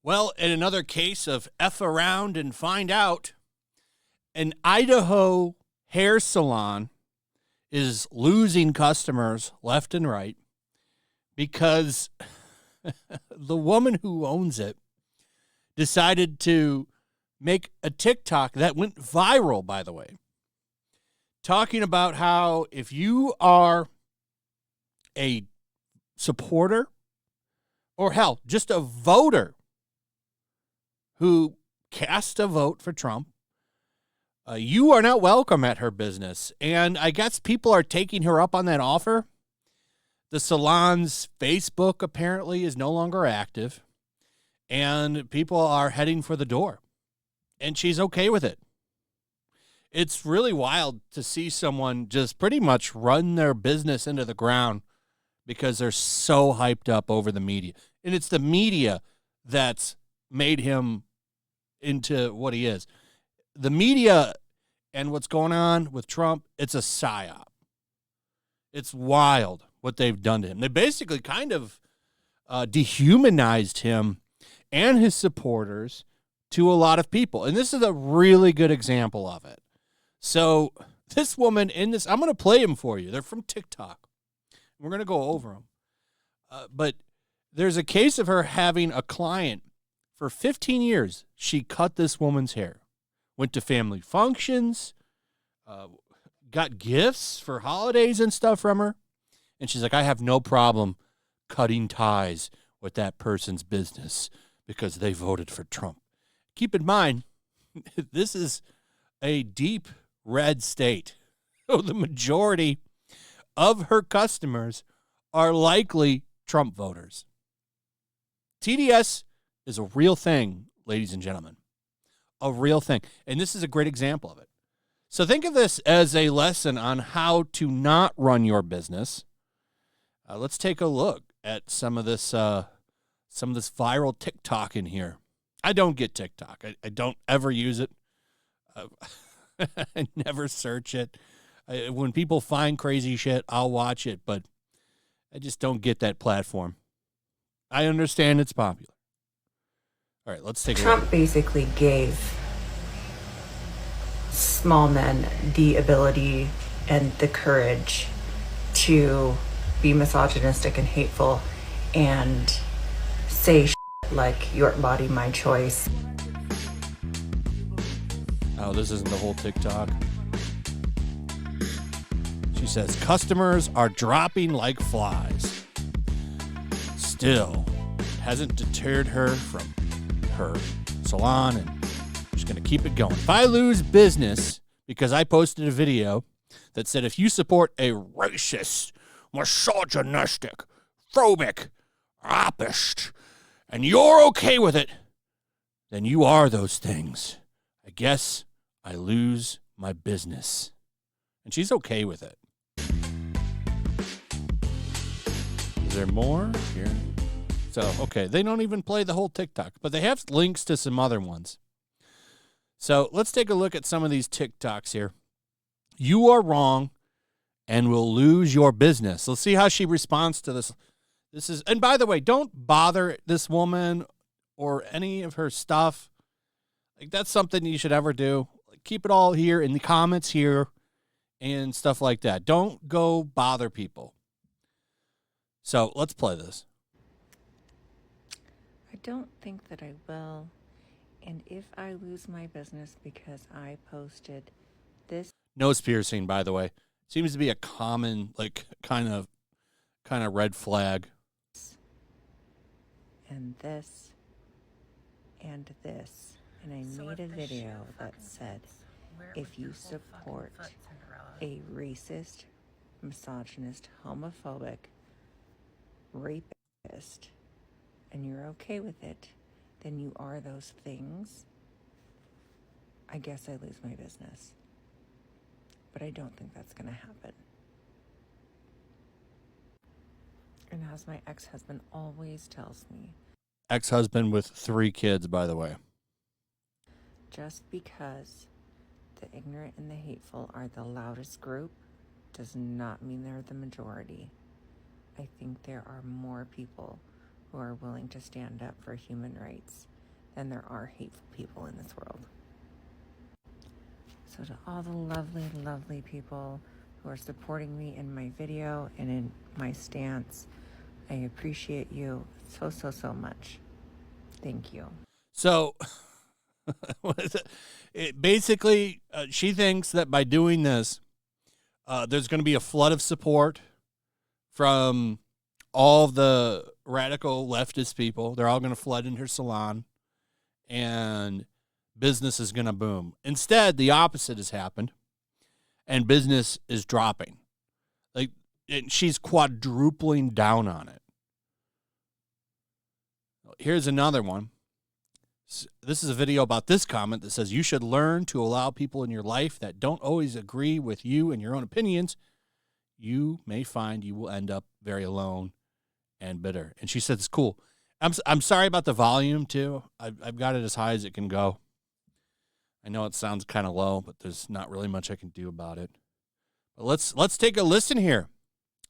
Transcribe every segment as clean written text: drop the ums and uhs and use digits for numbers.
Well, in another case of F around and find out, an Idaho hair salon is losing customers left and right because the woman who owns it decided to make a TikTok that went viral, by the way, talking about how if you are a supporter or hell, just a voter who cast a vote for Trump, you are not welcome at her business. And I guess people are taking her up on that offer. The salon's Facebook apparently is no longer active, and people are heading for the door. And she's okay with it. It's really wild to see someone just pretty much run their business into the ground because they're so hyped up over the media. And it's the media that's made him into what he is. The media and what's going on with Trump, it's a psyop. It's wild what they've done to him. They basically kind of dehumanized him and his supporters to a lot of people. And this is a really good example of it. So this woman in this, I'm going to play them for you. They're from TikTok. We're going to go over them. But there's a case of her having a client for 15 years. She cut this woman's hair, went to family functions, got gifts for holidays and stuff from her. And she's like, I have no problem cutting ties with that person's business because they voted for Trump. Keep in mind, this is a deep red state. So the majority of her customers are likely Trump voters. TDS is a real thing, ladies and gentlemen. A real thing. And this is a great example of it. So think of this as a lesson on how to not run your business. Let's take a look at some of this viral TikTok in here. I don't get TikTok. I don't ever use it. I never search it. When people find crazy shit, I'll watch it, but I just don't get that platform. I understand it's popular. All right, let's take a look. Trump basically gave small men the ability and the courage to be misogynistic and hateful and say shit like your body, my choice. Oh, this isn't the whole TikTok. She says, customers are dropping like flies. Still, it hasn't deterred her from her salon, and she's going to keep it going. If I lose business because I posted a video that said, if you support a racist, misogynistic, phobic, rapist, and you're okay with it, then you are those things. I guess I lose my business. And she's okay with it. Is there more here? So, okay, they don't even play the whole TikTok, but they have links to some other ones. So let's take a look at some of these TikToks here. You are wrong and will lose your business. Let's see how she responds to this. This is, and by the way, don't bother this woman or any of her stuff. Like, that's something you should ever do. Like, keep it all here in the comments here and stuff like that. Don't go bother people. So let's play this. I don't think that I will. And if I lose my business because I posted this. Nose piercing, by the way, seems to be a common, like, kind of red flag. And this. And this. And I made a video that said, if you support a racist, misogynist, homophobic, rapist, and you're okay with it, then you are those things. I guess I lose my business. But I don't think that's going to happen. And as my ex-husband always tells me. Ex-husband with 3 kids, by the way. Just because the ignorant and the hateful are the loudest group does not mean they're the majority. I think there are more people who are willing to stand up for human rights than there are hateful people in this world. So to all the lovely, lovely people who are supporting me in my video and in my stance, I appreciate you so, so, so much. Thank you. So, what is it? Basically, she thinks that by doing this, there's going to be a flood of support from all the radical leftist people. They're all going to flood in her salon, and business is going to boom. Instead, the opposite has happened, and business is dropping. Like, and she's quadrupling down on it. Here's another one. This is a video about this comment that says, you should learn to allow people in your life that don't always agree with you and your own opinions. You may find you will end up very alone and bitter. And she said, it's cool. I'm sorry about the volume, too. I've got it as high as it can go. I know it sounds kind of low, but there's not really much I can do about it. But let's take a listen here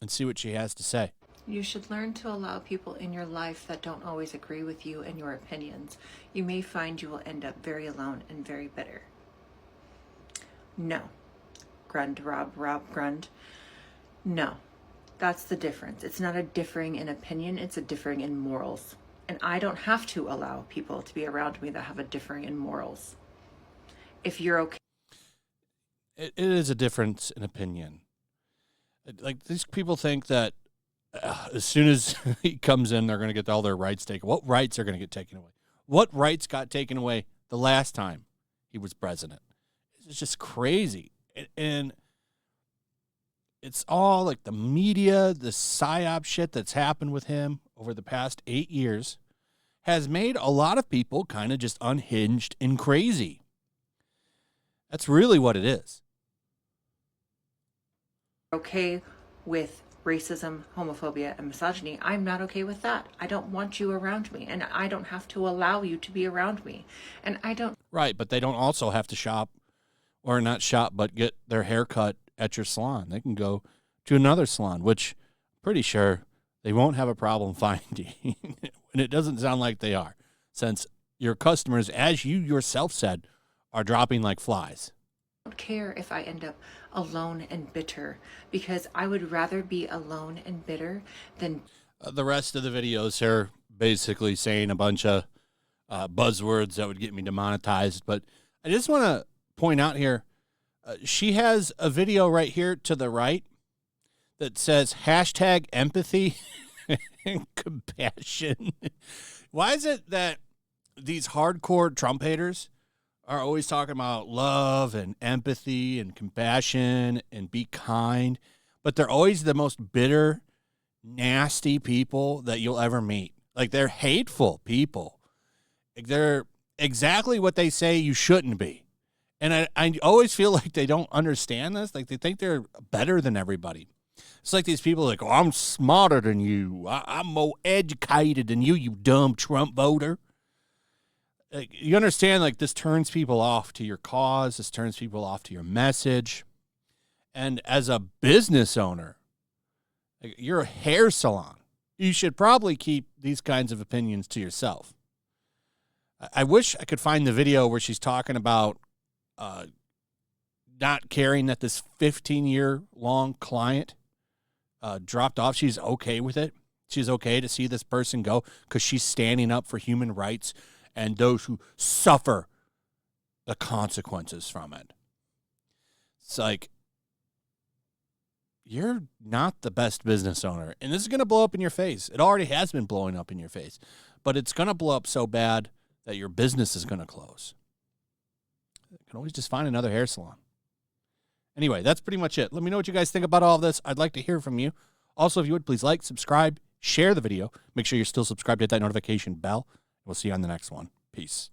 and see what she has to say. You should learn to allow people in your life that don't always agree with you and your opinions. You may find you will end up very alone and very bitter. No. Rob Grund. No. That's the difference. It's not a differing in opinion, it's a differing in morals. And I don't have to allow people to be around me that have a differing in morals. If you're okay. It is a difference in opinion. Like, these people think that as soon as he comes in, they're going to get all their rights taken. What rights are going to get taken away? What rights got taken away the last time he was president? It's just crazy. And it's all like the media, the psyop shit that's happened with him over the past 8 years has made a lot of people kind of just unhinged and crazy. That's really what it is. Okay with racism, homophobia, and misogyny, I'm not okay with that. I don't want you around me, and I don't have to allow you to be around me. And I don't... Right, but they don't also have to shop, or not shop, but get their hair cut at your salon. They can go to another salon, which I'm pretty sure they won't have a problem finding. And it doesn't sound like they are, since your customers, as you yourself said, are dropping like flies. I don't care if I end up alone and bitter, because I would rather be alone and bitter than... The rest of the videos are basically saying a bunch of buzzwords that would get me demonetized. But I just want to point out here, she has a video right here to the right that says hashtag empathy and compassion. Why is it that these hardcore Trump haters are always talking about love and empathy and compassion and be kind, but they're always the most bitter, nasty people that you'll ever meet? Like, they're hateful people. They're exactly what they say you shouldn't be. And I always feel like they don't understand this. Like, they think they're better than everybody. It's like these people like, oh, I'm smarter than you. I'm more educated than you dumb Trump voter. Like, you understand, like, this turns people off to your cause. This turns people off to your message. And as a business owner, like, you're a hair salon. You should probably keep these kinds of opinions to yourself. I wish I could find the video where she's talking about not caring that this 15-year-long client dropped off. She's okay with it. She's okay to see this person go because she's standing up for human rights and those who suffer the consequences from it. It's like, you're not the best business owner. And this is going to blow up in your face. It already has been blowing up in your face. But it's going to blow up so bad that your business is going to close. You can always just find another hair salon. Anyway, that's pretty much it. Let me know what you guys think about all of this. I'd like to hear from you. Also, if you would, please like, subscribe, share the video. Make sure you're still subscribed, hit that notification bell. We'll see you on the next one. Peace.